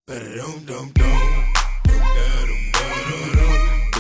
Kui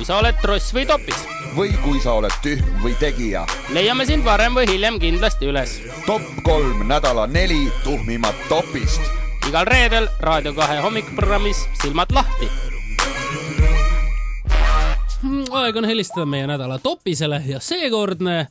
sa oled tross või topis. Või kui sa oled tühm või tegija. Leiame sind varem või hiljem kindlasti üles. Top 3 nädala 4 tuhmimat topist. Igal reedel Raadio 2 hommikuprogrammis Silmad lahti. Aeg on helistada meie nädala topisele ja seekordne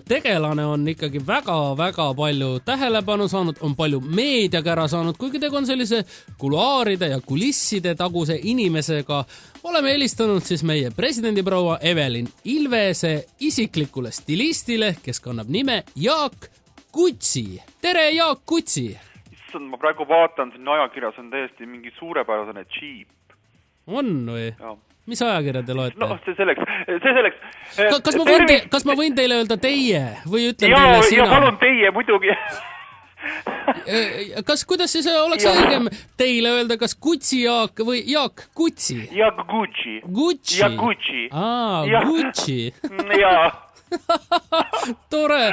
tegelane on ikkagi väga palju tähelepanu saanud, on palju meediaga ära saanud, kuigi tegu on sellise kuluaaride ja kulisside taguse inimesega. Oleme helistanud siis meie presidendiproua Evelin Ilvese isiklikule stilistile, kes kannab nime Jaak Kutsi. Tere, Jaak Kutsi! Issand, ma praegu vaatan siin ajakirjas on täiesti mingi suurepärasene cheap. On või? Ja. Mis ajakirja te loete? No, see selleks. Kas ma võin teile öelda teie või ütlen teile sina? Ja palun teie, muidugi. Kuidas siis oleks õigem teile öelda, kas Kutsi Jaak või Jaak Kutsi? Jaak Gucci. Gucci? Ja Gucci. Gucci. Jaa. Tore,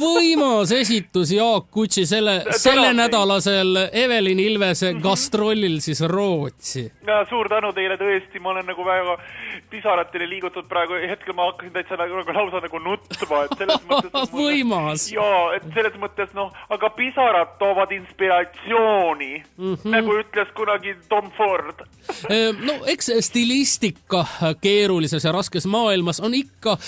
võimas esitus Jaak Kutsi selle nädalasel Evelin Ilvese gastrollil siis Rootsi. Ja, suur tänu teile tõesti, ma olen nagu väga pisaratele liigutud praegu, hetkel ma hakkasin täitsa lausa nagu nutma, et selles mõttes võimas. Jaa, et selles mõttes aga pisarad toovad inspiratsiooni, nagu ütles kunagi Tom Ford. No, eks stilistika keerulises ja raskes maailmas on ikka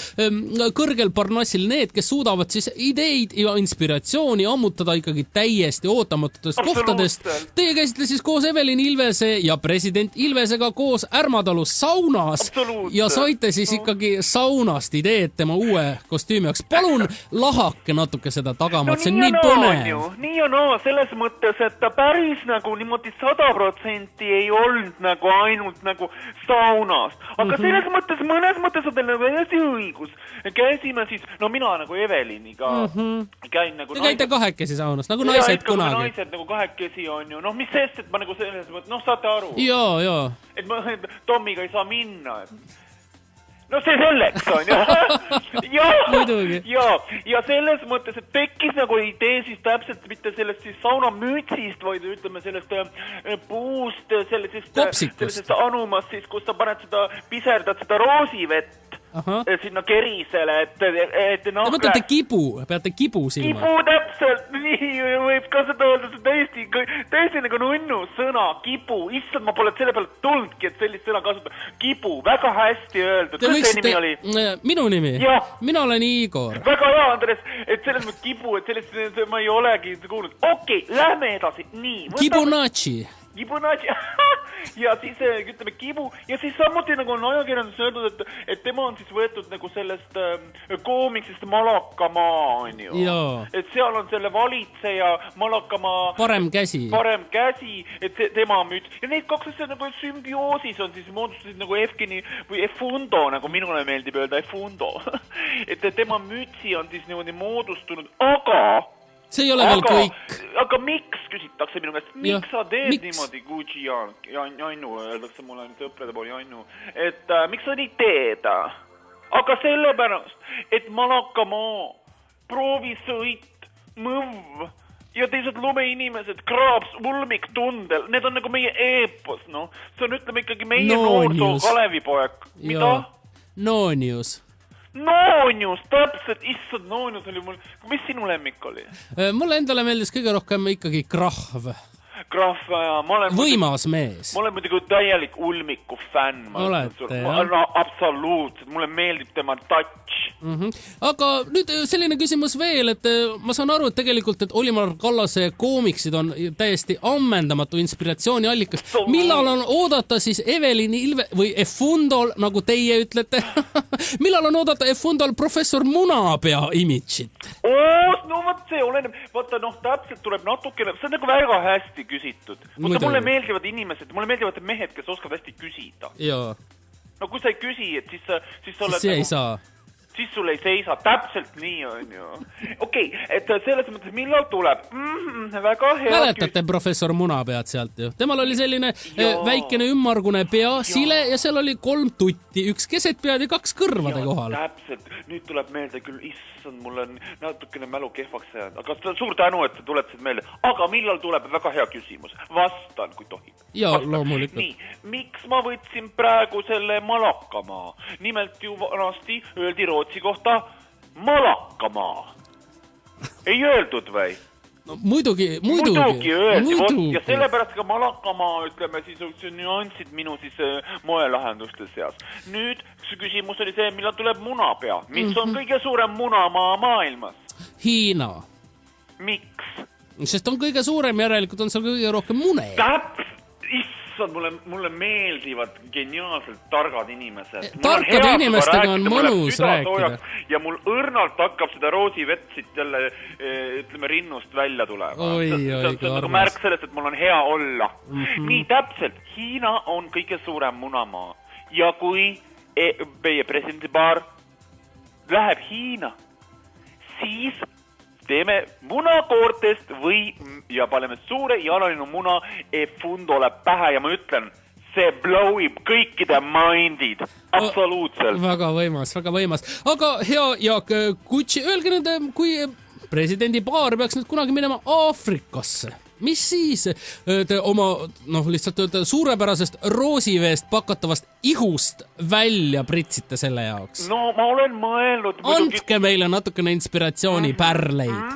kõrgel parnassil need, kes suudavad siis ideid ja inspiratsiooni ammutada ikkagi täiesti ootamatutest kohtadest. Teie käisite siis koos Evelin Ilvese ja president Ilvesega koos Ärmatalus saunas ja saite siis ikkagi saunast ideed tema uue kostüümi jaoks. Palun lahake natuke seda tagamaad, see on nii põnev. Nii on, selles mõttes, et ta päris nagu niimoodi 100% ei olnud nagu ainult nagu saunast. Aga selles mõttes, mõnes mõttes on teil nagu hästi õigus. Käisime siis, mina nagu Eveliniga käin nagu... Te käite kahekesi saunas, nagu naised kunagi. Naised nagu kahekesi on ju. Mis sest, et ma nagu selles mõttes, saate aru. Jaa. Et ma Tomiga ei saa minna, see selleks on ja selles mõttes, et tekkis nagu idee siis täpselt mitte sellest siis saunamüütsist, vaid ütleme sellest puust, sellisest anumast siis, kus sa paned seda, piserdad seda roosivett sinna kerisele, et Te mõtlete peate kibu silma. Kibu täpselt, nii võib ka seda öelda, see täiesti nagu nunnu sõna, kibu. Issand, ma pole selle peale tulnudki, et sellist sõna kasutada. Kibu, väga hästi öeldud. Te võiksite, minu nimi? Mina olen Igor. Väga hea, Andres, et selles mõttes kibu, et sellest ma ei olegi kuulnud. Okei, lähme edasi. Nii. Kibunatši. Ja siis ütleme kibu ja siis samuti nagu on ajakirjandus öeldud, et tema on siis võetud nagu sellest koomiksist Malakamaa, on ju. Et seal on selle valitseja Malakamaa parem käsi, et tema müüt. Ja neid kaks asja nagu sümbioosis on siis moodustasid nagu Efkini või Efundo, nagu minule meeldib öelda Efundo. Et tema mütsi on siis niimoodi moodustunud, aga see ei ole veel kõik. Aga miks, küsitakse minu käest, miks sa teed niimoodi Gucci Jannu, öeldakse mulle sõprade pool Jannu, et miks sa nii teed? Aga sellepärast, et Malakamaa, proovisõit, mõv ja teised lumeinimesed, kraaps, ulmik, tundel, need on nagu meie eepos, See on, ütleme ikkagi meie noorsoo Kalevipoeg. Mida? Noonius, täpselt, issand, Noonius oli mul... Mis sinu lemmik oli? Mulle endale meeldis kõige rohkem ikkagi Krahv. Võimas mees. Ma olen muidugi täielik ulmiku fänn. Olete, jah? Absoluutselt, mulle meeldib tema touch. Aga nüüd selline küsimus veel, et ma saan aru, et tegelikult, et Olimar Kallase koomiksid on täiesti ammendamatu inspiratsiooni allikas. Millal on oodata siis Evelin Ilve või Efundol, nagu teie ütlete, millal on oodata Efundol professor Munapea imitšit? See oleneb, vaata, täpselt tuleb natukene, see on nagu väga hästi küsitud. Mulle meeldivad inimesed, mulle meeldivad mehed, kes oskavad hästi küsida. Jaa. Kui sa ei küsi, et siis sa oled... Siis ei saa. siis sul ei seisa, täpselt nii on ju. Okei, et selles mõttes millal tuleb? Väga hea. Mäletate professor Munapead sealt ju? Temal oli selline väikene ümmargune pea, sile ja seal oli 3 tutti, 1 keset pead ja 2 kõrvade kohal. Täpselt, nüüd tuleb meelde küll, issand, mul on natukene mälu kehvaks jäänud, aga suur tänu, et sa tuletasid meelde. Aga millal tuleb? Väga hea küsimus. Vastan, kui tohib. Ja loomulikult. Nii, miks ma võtsin praegu selle Malakamaa? Nimelt ju vanasti öeldi Rootsi kohta Malakamaa. Ei öeldud või? No, muidugi öeldi. Ja sellepärast ka Malakamaa, ütleme siis, nüansid minu siis moelahenduste seas. Nüüd see küsimus oli see, millal tuleb munapea. Mis on kõige suurem munamaa maailmas? Hiina. Miks? Sest on kõige suurem, järelikult on seal kõige rohkem mune. Issand, mulle meeldivad geniaalselt targad inimesed. Tarkade inimestega on mõnus rääkida. Ja mul õrnalt hakkab seda roosivett siit jälle, ütleme, rinnust välja tulema. See on nagu märk sellest, et mul on hea olla. Nii täpselt, Hiina on kõige suurem munamaa. Ja kui meie presidendipaar läheb Hiina, siis teeme munakoortest ja paneme suure jalaline muna Fundole pähe ja ma ütlen, see blowib kõikide mindid. Absoluutselt. Väga võimas. Aga hea Jaak Kutši, öelge nüüd, kui presidendi paar peaks nüüd kunagi minema Aafrikasse, mis siis te oma, lihtsalt suurepärasest roosiveest pakatavast ihust välja pritsite selle jaoks? No ma olen mõelnud... Andke meile natukene inspiratsiooni pärleid.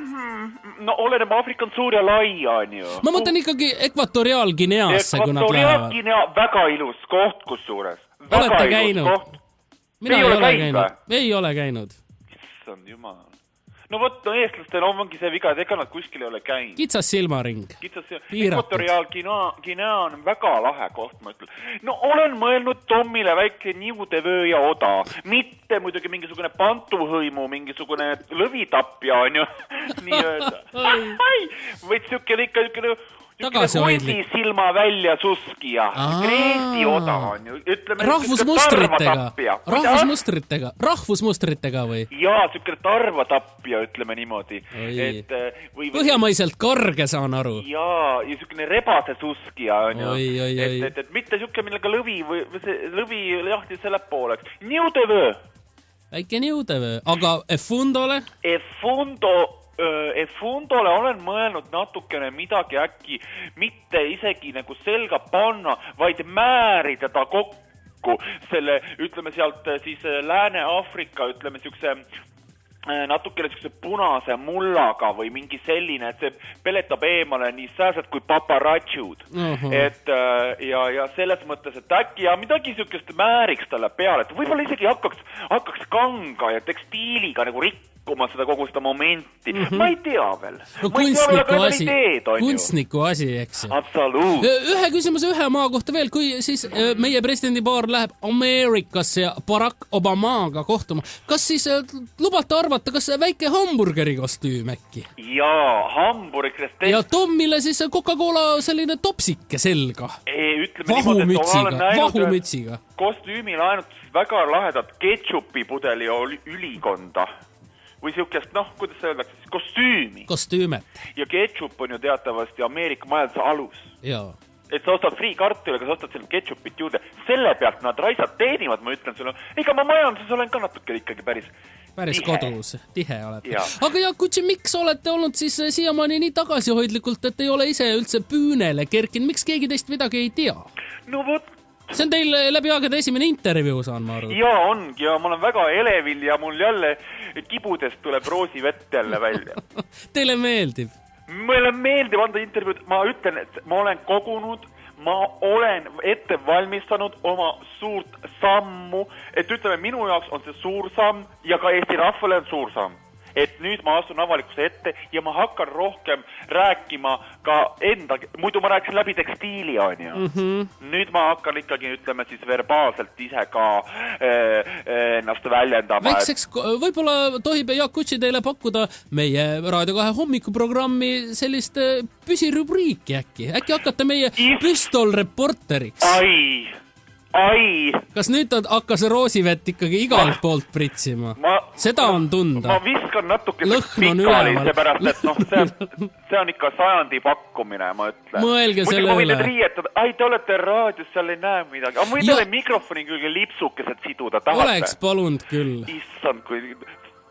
No oleneb, Aafrika on suur ja lai, on ju. Ma mõtlen ikkagi Ekvatoriaalgineasse, kui nad lähevad. Ekvatoriaalginea, väga ilus koht kusjuures. Olete käinud? Mina ei ole käinud. Issand jumal. No võt, eestlastel ongi see viga, et ega nad kuskil ei ole käinud. Kitsas silmaring. Ekvatoriaalginea on väga lahe koht, ma ütlen. No olen mõelnud Tommile väike niudevöö ja oda. Mitte muidugi mingisugune pantuhõimu, mingisugune lõvitapja, on ju. Nii öelda. Võid sükkel ikka hundi silma välja suskija. Kreeti oda on ju. Rahvusmustritega või? Jaa, sükkel tarvatapja, ütleme niimoodi. Põhjamaiselt karge, saan aru. Jaa, ja sükene rebase suskija on ju. Et mitte sükkel millega lõvi jahti selle pooleks. Niudevöö. Väike niudevöö. Aga Fundole? Fundole olen mõelnud natukene midagi äkki mitte isegi nagu selga panna, vaid määrida ta kokku selle, ütleme sealt siis Lääne-Afrika, ütleme siukse natukene siukse punase mullaga või mingi selline, et see peletab eemale nii sääsed kui paparatšud. Et ja selles mõttes, et äkki ja midagi siukest määriks talle peale, et võib-olla isegi hakkaks kanga ja tekstiiliga nagu rikkuma kogu seda momenti. Ma ei tea veel. No kunstniku asi, eks. Absoluut. Ühe küsimuse ühe maa kohta veel, kui siis meie presidendipaar läheb Ameerikasse ja Barack Obamaga kohtuma. Kas siis lubate arvata, kas väike hamburgeri kostüüm äkki? Jaa, hamburgerist. Ja Tommile siis Coca-Cola selline topsike selga. Vahumütsiga. Kostüümil ainult väga lahedat ketšupi pudeli ülikonda. Või siukest, kuidas see öeldakse, siis kostüümet. Ja ketšup on ju teatavasti Ameerika majanduse alus. Jaa. Et sa ostad friikartule, aga sa ostad selle ketšupit juurde. Selle pealt nad raisad teenivad, ma ütlen sulle. Ega ma majanduses olen ka natuke ikkagi päris kodus, tihe olete. Aga Jaak Kutši, miks olete olnud siis siiamaani nii tagasihoidlikult, et ei ole ise üldse püünele kerkinud? Miks keegi teist midagi ei tea? No võt. See on teil läbi aegade esimene intervjuu, saan ma aru. Jaa, ongi, ja ma olen väga elevil ja mul jälle kibudest tuleb roosivett jälle välja. Teile meeldib? Meile meeldib anda intervjuud. Ma ütlen, et ma olen kogunud, ma olen ette valmistanud oma suurt sammu, et ütleme, minu jaoks on see suur samm ja ka Eesti rahvale on suur samm. Et nüüd ma astun avalikkuse ette ja ma hakkan rohkem rääkima ka enda, muidu ma rääkisin läbi tekstiili, on ju. Nüüd ma hakkan ikkagi, ütleme siis verbaalselt ise ka ennast väljendama. Väikseks, võib-olla tohib Jaak Kutši teile pakkuda meie Raadio 2 hommikuprogrammi sellist püsirubriiki äkki. Äkki hakkate meie püstolreporteriks? Ai. Kas nüüd hakkas roosivett ikkagi igalt poolt pritsima? Seda on tunda. Ma viskan natuke pikali, seepärast, et see on ikka sajandi pakkumine, ma ütlen. Mõelge selle üle. Ai, te olete raadios, seal ei näe midagi. Ma võin teile mikrofoni külge lipsukesed siduda, tahate? Oleks palunud küll. Issand, kui...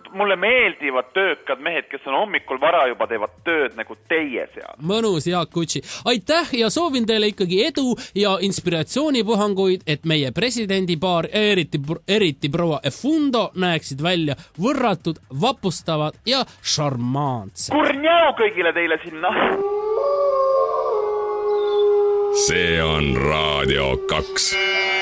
Mulle meeldivad töökad mehed, kes on hommikul vara juba teevad tööd nagu teie seal. Mõnus, Jaak Kutši. Aitäh ja soovin teile ikkagi edu ja inspiratsioonipuhanguid, et meie presidendipaar, eriti proua Efundo, näeksid välja võrratud, vapustavad ja šarmaansed. Kurnjau kõigile teile sinna! See on Raadio 2.